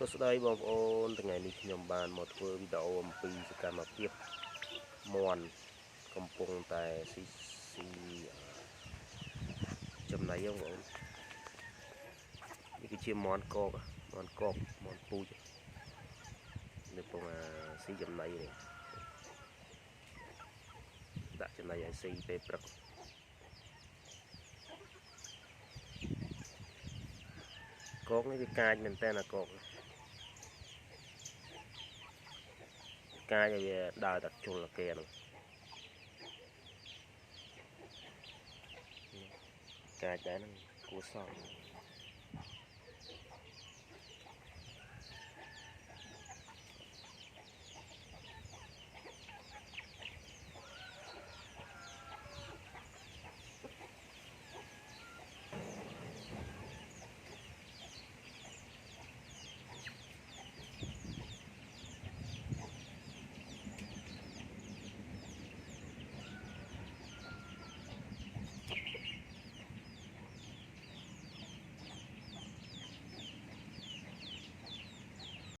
សួស្តីបងប្អូនថ្ងៃនេះខ្ញុំបានមកធ្វើវីដេអូអំពីសកម្មភាពមន់កំពុងតែស៊ីចំណីបងប្អូននេះគឺជាមន់កកមន់ពូជនៅកំពុងស៊ីចំណីនេះដាក់ចំណីឲ្យស៊ីពេលព្រឹកកកនេះវាកាចមែនតើណាកកកាយឲ្យវាដើរតែជុលគេហ្នឹងកាយដែរហ្នឹងគួរសម